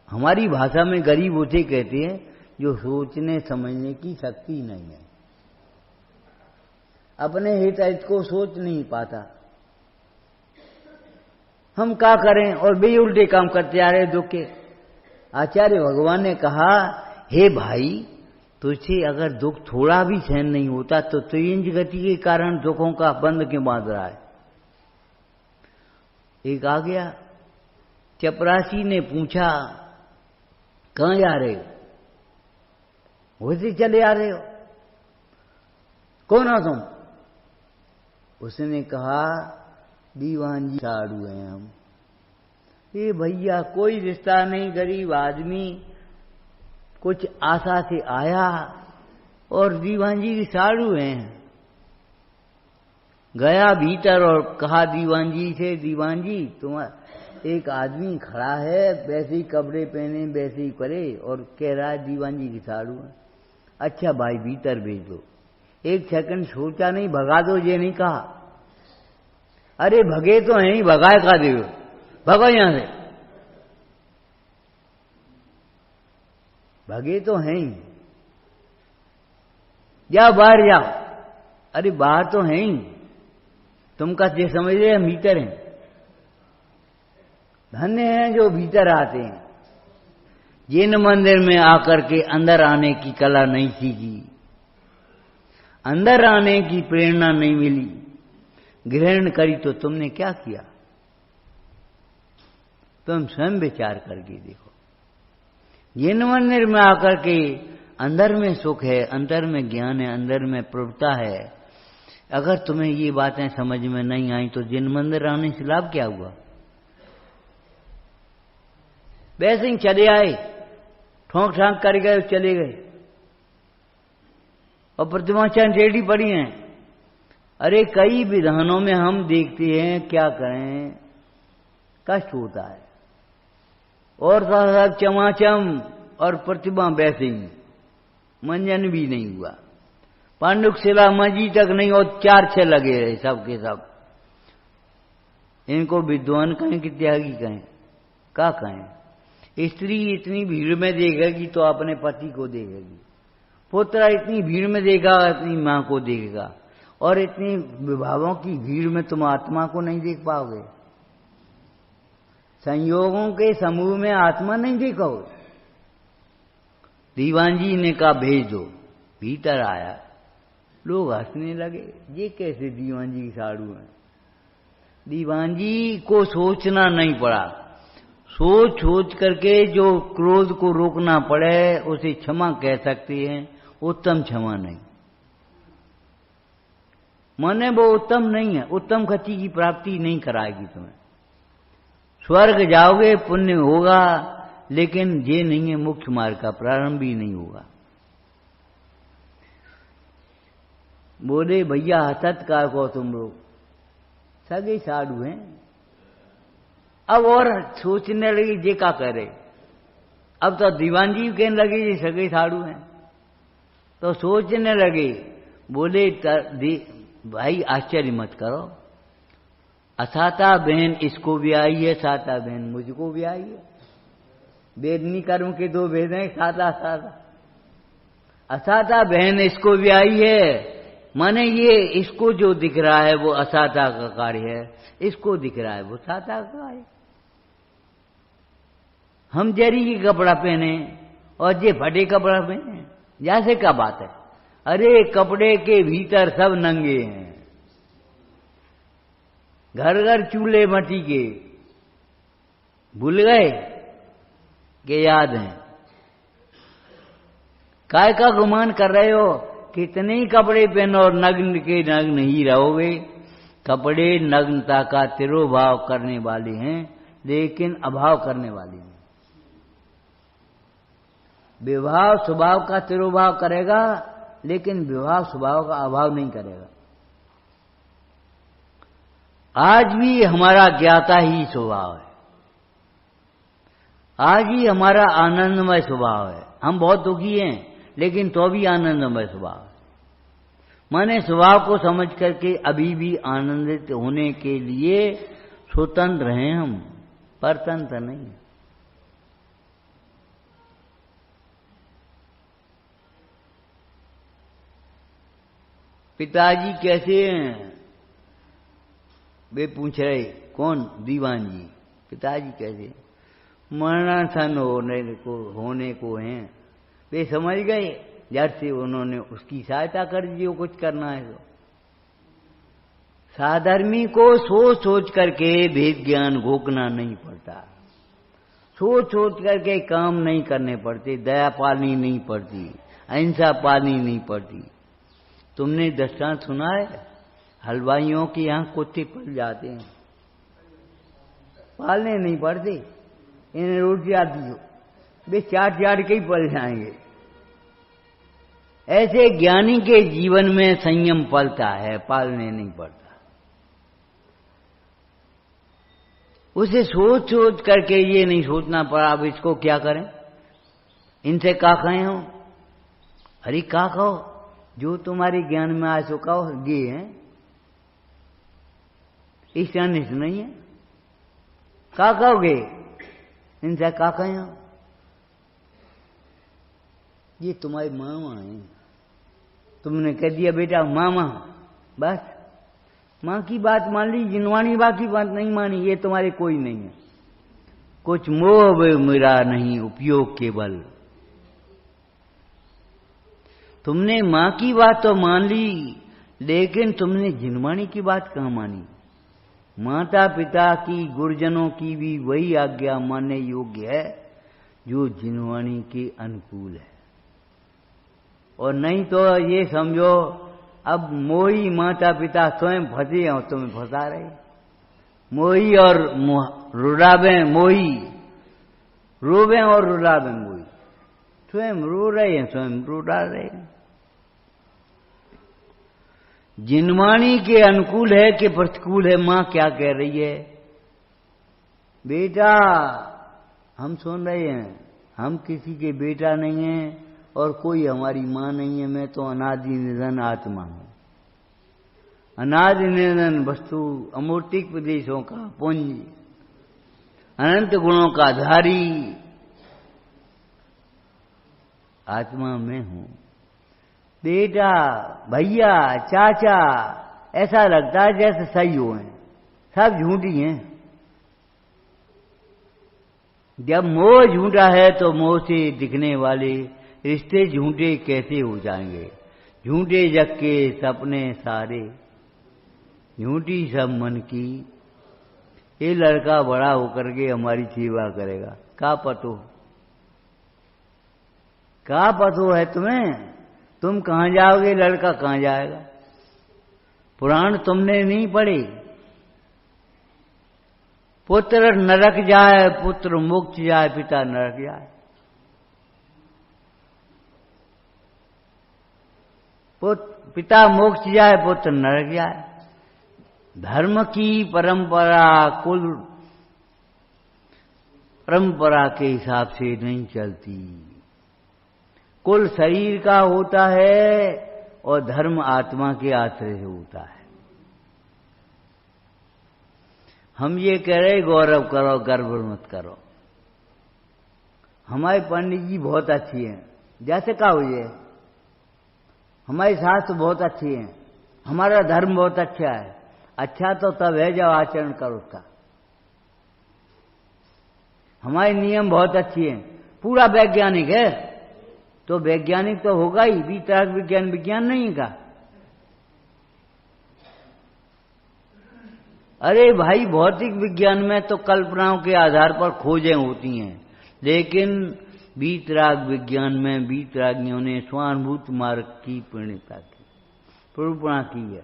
A: हमारी भाषा में गरीब उसे कहते हैं जो सोचने समझने की शक्ति नहीं है, अपने हित को सोच नहीं पाता। हम क्या करें और भी उल्टे काम करते आ रहे दुख के। आचार्य भगवान ने कहा, हे भाई, तुझसे अगर दुख थोड़ा भी सहन नहीं होता तो तेज गति के कारण दुखों का बंध क्यों बांध रहा है। एक आ गया, चपरासी ने पूछा, कहां जा रहे हो? वैसे चले आ रहे हो, कौन हो तुम? उसने कहा, दीवान जी साधु हैं हम। ये भैया कोई रिश्ता नहीं, गरीब आदमी, कुछ आशा से आया और दीवान जी साधु हैं। गया भीतर और कहा दीवान जी से, दीवान जी तुम एक आदमी खड़ा है, वैसे ही कपड़े पहने वैसे ही करे और कह रहा है दीवान जी की साधु है। अच्छा भाई भीतर भेज दो। एक सेकंड सोचा नहीं, भगा दो ये नहीं कहा। अरे भगे तो हैं ही, भगाए का दे, भगो यहां से, भगे तो हैं ही, जाओ बाहर जाओ। अरे बाहर तो हैं ही, तुम का ये समझ रहे हम भीतर हैं। धन्य हैं जो भीतर आते हैं, जिन मंदिर में आकर के अंदर आने की कला नहीं सीखी, अंदर आने की प्रेरणा नहीं मिली, ग्रहण करी तो तुमने क्या किया? तुम स्वयं विचार करके देखो। जिन मंदिर में आकर के अंदर में सुख है, अंदर में ज्ञान है, अंदर में प्रभुता है, अगर तुम्हें ये बातें समझ में नहीं आई तो जिन मंदिर आने से लाभ क्या हुआ? वैसे ही चले आए, ठोंक ठांक कर गए, चले गए और प्रतिमा चंद रेडी पड़ी हैं। अरे कई विधानों में हम देखते हैं, क्या करें, कष्ट होता है। और सब चमाचम और प्रतिमा वैसे ही, मंजन भी नहीं हुआ, पांडुक शिला मजी तक नहीं और 4-6 लगे रहे सबके सब। इनको विद्वान कहें कि त्यागी कहें, क्या कहें? स्त्री इतनी भीड़ में देखेगी तो अपने पति को देखेगी, पुत्र इतनी भीड़ में देगा अपनी मां को देखेगा, और इतनी विभावों की भीड़ में तुम आत्मा को नहीं देख पाओगे। संयोगों के समूह में आत्मा नहीं देखोगे। दीवान जी ने कहा भेज दो। भीतर आया, लोग हंसने लगे, ये कैसे दीवान जी साधु हैं? दीवान जी को सोचना नहीं पड़ा, सोच सोच करके जो क्रोध को रोकना पड़े उसे क्षमा कह सकते हैं, उत्तम क्षमा नहीं। माने वो उत्तम नहीं है, उत्तम गति की प्राप्ति नहीं कराएगी तुम्हें। स्वर्ग जाओगे, पुण्य होगा, लेकिन ये नहीं है मुख्य मार्ग का प्रारंभ भी नहीं होगा। बोले भैया हसत का को तुम लोग सगे साधु हैं। अब और सोचने लगी जे का करे। अब तो दीवान जी कहने लगे ये सगे साधु हैं, तो सोचने लगे। बोले भाई आश्चर्य मत करो, असाता बहन इसको भी आई है, साता बहन मुझको भी आई है। वेद नहीं करूं के 2 वेद हैं, साता साता। असाता बहन इसको भी आई है, माने ये इसको जो दिख रहा है वो असाता का कार्य है, इसको दिख रहा है वो साता का है। हम जरी की कपड़ा पहने और ये फटे कपड़ा पहने, जैसे क्या बात है? अरे कपड़े के भीतर सब नंगे हैं, घर घर चूल्हे मट्टी के। भूल गए कि याद हैं? काय का गुमान कर रहे हो? कितने ही कपड़े पहनो और नग्न के नग्न ही रहोगे। कपड़े नग्नता का तिरोभाव करने वाले हैं, लेकिन अभाव करने वाले हैं। विभाव स्वभाव का तिरोभाव करेगा, लेकिन विभाव स्वभाव का अभाव नहीं करेगा। आज भी हमारा ज्ञाता ही स्वभाव है, आज ही हमारा आनंदमय स्वभाव है। हम बहुत दुखी हैं, लेकिन तो भी आनंदमय स्वभाव है। माने स्वभाव को समझ करके अभी भी आनंदित होने के लिए स्वतंत्र हैं हम, परतंत्र नहीं। पिताजी कैसे हैं? वे पूछ रहे, कौन? दीवान जी। पिताजी कैसे? मरणासन होने को हैं। वे समझ गए, जड़ से उन्होंने उसकी सहायता कर दी, जो कुछ करना है। तो साधर्मी को सोच सोच करके भेद ज्ञान घोकना नहीं पड़ता, सोच सोच करके काम नहीं करने पड़ते, दया पालनी नहीं पड़ती, अहिंसा पालनी नहीं पड़ती। तुमने दृष्टांत सुना है, हलवाइयों के यहाँ कुत्ते पल जाते हैं, पालने नहीं पड़ते। इन्हें रोटी आती हो, वे चाट चाट के ही पल जाएंगे। ऐसे ज्ञानी के जीवन में संयम पलता है, पालने नहीं पड़ता। उसे सोच सोच करके ये नहीं सोचना पड़ा अब इसको क्या करें, इनसे का कहें हो। अरे का कहो, जो तुम्हारे ज्ञान में आ चुका हो ये है, इस अनिष्ट नहीं है। का कहोगे, इनसे का कहें हो। ये तुम्हारे मामा है, तुमने कह दिया बेटा मामा, बस मां की बात मान ली, जिनवानी बा की बात नहीं मानी, ये तुम्हारे कोई नहीं है। कुछ मोह मेरा नहीं उपयोग केवल। तुमने मां की बात तो मान ली, लेकिन तुमने जिनवानी की बात कहां मानी। माता पिता की, गुरुजनों की भी वही आज्ञा मानने योग्य है जो जिनवानी के अनुकूल है। और नहीं तो ये समझो अब मोही माता पिता स्वयं फंसे और तुम्हें फंसा रहे। मोही और रुलावे मोही, रोवे और रुलावे मोही, स्वयं रो रहे हैं, स्वयं रुला रहे हैं। जिनवाणी के अनुकूल है कि प्रतिकूल है? मां क्या कह रही है, बेटा हम सुन रहे हैं, हम किसी के बेटा नहीं हैं और कोई हमारी मां नहीं है। मैं तो अनादि निधन आत्मा हूं, अनादि निधन वस्तु, अमूर्तिक प्रदेशों का पुंज, अनंत गुणों का धारी आत्मा में हूं। बेटा, भैया, चाचा, ऐसा लगता है जैसे सही हो हैं, सब झूठी हैं। जब मोह झूठा है तो मोह से दिखने वाले रिश्ते झूठे कैसे हो जाएंगे। झूठे जग के सपने सारे, झूठी सब मन की। ये लड़का बड़ा होकर के हमारी सेवा करेगा, का पतो है तुम्हें? तुम कहां जाओगे, लड़का कहां जाएगा? पुराण तुमने नहीं पढ़े? पुत्र नरक जाए, पुत्र मोक्ष जाए, पिता नरक जाए। पिता मोक्ष जाए, पुत्र नरक जाए। धर्म की परंपरा कुल परंपरा के हिसाब से नहीं चलती। कुल शरीर का होता है और धर्म आत्मा के आश्रय से होता है। हम ये कह रहे गौरव करो, गर्व मत करो। हमारे पंडित जी बहुत अच्छी हैं, जैसे कहा हुई है, हमारे शास्त्र बहुत अच्छी हैं, हमारा धर्म बहुत अच्छा है। अच्छा तो तब है जब आचरण करो उसका। हमारे नियम बहुत अच्छी हैं, पूरा वैज्ञानिक है, तो वैज्ञानिक तो होगा ही, वितरक विज्ञान विज्ञान नहीं का। अरे भाई, भौतिक विज्ञान में तो कल्पनाओं के आधार पर खोजें होती हैं, लेकिन वीतराग विज्ञान में वीतरागियों ने स्वानुभूत मार्ग की पूर्णता की, निरूपणा की है।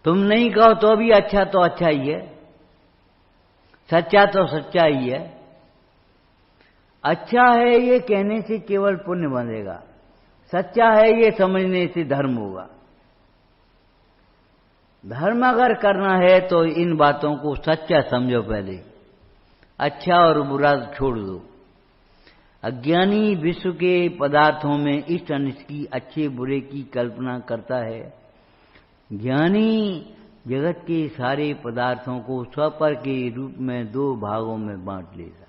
A: तुम नहीं कहो तो भी अच्छा तो अच्छा ही है, सच्चा तो सच्चा ही है। अच्छा है ये कहने से केवल पुण्य बनेगा, सच्चा है ये समझने से धर्म होगा। धर्म अगर करना है तो इन बातों को सच्चा समझो पहले, अच्छा और बुरा छोड़ दो। अज्ञानी विश्व के पदार्थों में इष्ट अनिष्ट की, अच्छे बुरे की कल्पना करता है। ज्ञानी जगत के सारे पदार्थों को स्वपर के रूप में दो भागों में बांट लेता है।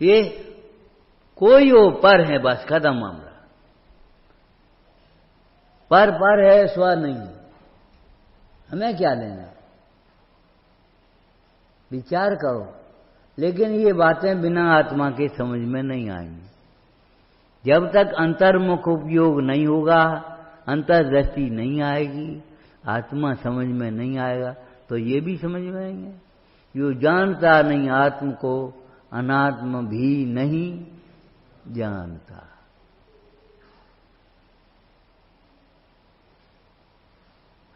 A: ये कोई हो, पर है, बस खत्म मामला। पर है, स्व नहीं है। हमें क्या लेना? विचार करो। लेकिन ये बातें बिना आत्मा के समझ में नहीं आएंगी। जब तक अंतर्मुख उपयोग नहीं होगा, अंतर्दृष्टि नहीं आएगी, आत्मा समझ में नहीं आएगा, तो ये भी समझ में आएंगे। जो जानता नहीं आत्म को, अनात्म भी नहीं जानता।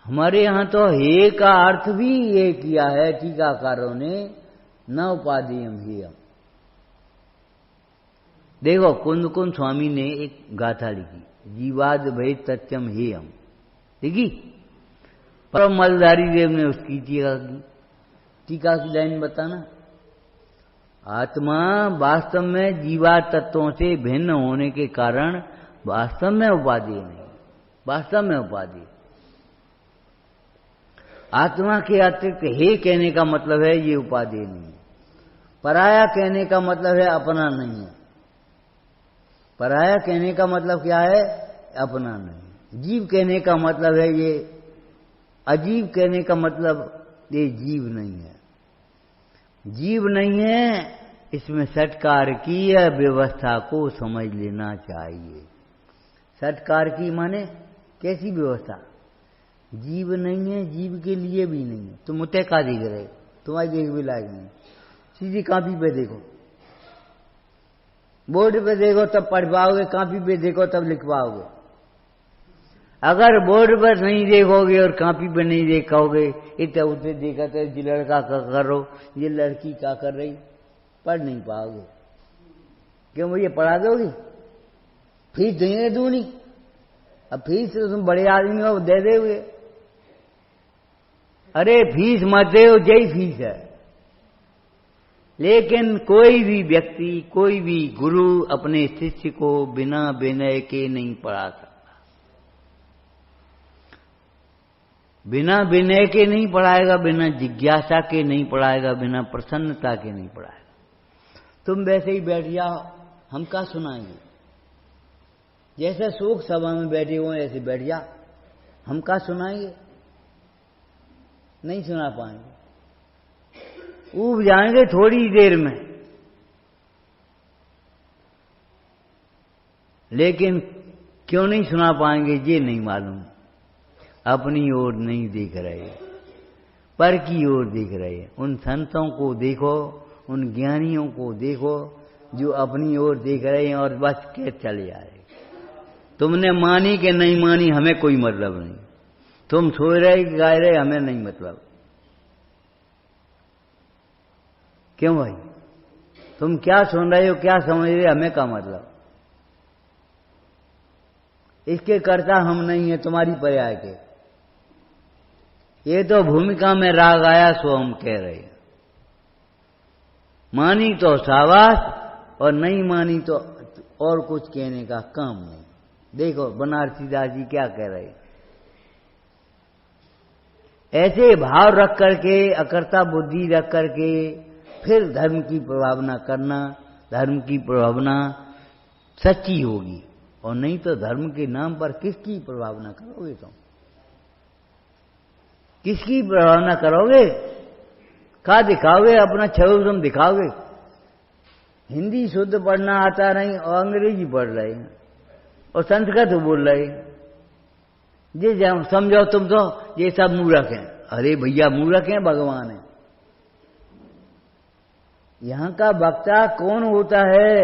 A: हमारे यहां तो हे का अर्थ भी ये किया है टीकाकारों ने, न उपाधियम हेयम। देखो कुंद स्वामी ने एक गाथा लिखी, जीवाद भय तत्यम हेयम, लिखी। पर मलधारी देव ने उसकी टीका की लाइन बताना। आत्मा वास्तव में जीवा तत्वों से भिन्न होने के कारण वास्तव में उपाधि नहीं, वास्तव में उपाधि। आत्मा के अतिरिक्त हे कहने का मतलब है ये उपाधि नहीं है। पराया कहने का मतलब है अपना नहीं है। पराया कहने का मतलब क्या है? अपना नहीं। जीव कहने का मतलब है ये, अजीब कहने का मतलब ये जीव नहीं है। जीव नहीं है, इसमें षटकार की व्यवस्था को समझ लेना चाहिए। षटकार की माने कैसी व्यवस्था? जीव नहीं है, जीव के लिए भी नहीं है। तुम उतय का दिख रहे, तुम्हारी देख भी लायक नहीं। सीधी कॉपी पे देखो, बोर्ड पे देखो तब पढ़ पाओगे, कॉपी पे देखो तब लिख पाओगे। अगर बोर्ड पर नहीं देखोगे और कॉपी पे नहीं देखोगे, इतने उतने देखा तो ये लड़का क्या कर रहा, ये लड़की क्या कर रही, पढ़ नहीं पाओगे। क्यों? मुझे पढ़ा दोगी? फीस देंगे दूनी। अब फीस तो तुम बड़े आदमी हो, दे दोगे। अरे फीस मत दे, यही फीस है। लेकिन कोई भी व्यक्ति, कोई भी गुरु अपने शिष्य को बिना विनय के नहीं पढ़ा सकता। बिना विनय के नहीं पढ़ाएगा, बिना जिज्ञासा के नहीं पढ़ाएगा, बिना प्रसन्नता के नहीं पढ़ाएगा। तुम वैसे ही बैठ जाओ, हम क्या सुनाएंगे? जैसे शोक सभा में बैठे हुए ऐसे बैठ जा, हम क्या सुनाएंगे? नहीं सुना पाएंगे, ऊब जाएंगे थोड़ी देर में। लेकिन क्यों नहीं सुना पाएंगे ये नहीं मालूम। अपनी ओर नहीं देख रहे, पर की ओर देख रहे। उन संतों को देखो, उन ज्ञानियों को देखो जो अपनी ओर देख रहे हैं और बस के चले जा रहे। तुमने मानी कि नहीं मानी, हमें कोई मतलब नहीं। तुम सो रहे कि गा रहे, हमें नहीं मतलब। क्यों भाई? तुम क्या सुन रहे हो, क्या समझ रहे, हमें क्या मतलब? इसके कर्ता हम नहीं है, तुम्हारी पर्याय के। ये तो भूमिका में राग आया सो हम कह रहे हैं। मानी तो शाबाश, और नहीं मानी तो और कुछ कहने का काम नहीं। देखो बनारसी दास जी क्या कह रहे हैं। ऐसे भाव रख करके, अकर्ता बुद्धि रख करके फिर धर्म की प्रभावना करना, धर्म की प्रभावना सच्ची होगी। और नहीं तो धर्म के नाम पर किसकी प्रभावना करोगे? तुम किसकी प्रभावना करोगे? क्या दिखाओगे? अपना छवि तुम दिखाओगे। हिंदी शुद्ध पढ़ना आता नहीं और अंग्रेजी पढ़ रहे हैं और संस्कृत बोल रहे हैं। ये समझो तुम तो ये सब मूर्ख हैं। अरे भैया मूर्ख हैं, भगवान है। यहां का वक्ता कौन होता है?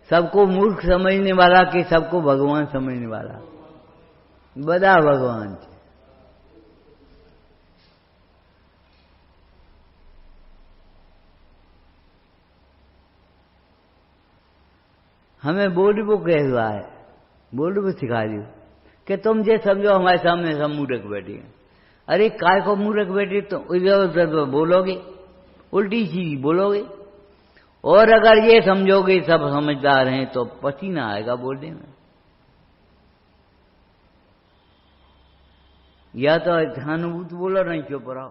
A: सबको मूर्ख समझने वाला कि सबको भगवान समझने वाला? बड़ा भगवान। हमें बोर्ड बुक कह हुआ है, बोर्ड बुक सिखा दी कि तुम ये समझो हमारे सामने सब मूर्ख बैठे हैं। अरे काय को मूर्ख बैठे? तो इधर बोलोगे, उल्टी सीधी बोलोगे। और अगर ये समझोगे सब समझदार हैं तो पसीना आएगा बोलने में। या तो सहानुभूति बोलो, नहीं चुप रहो।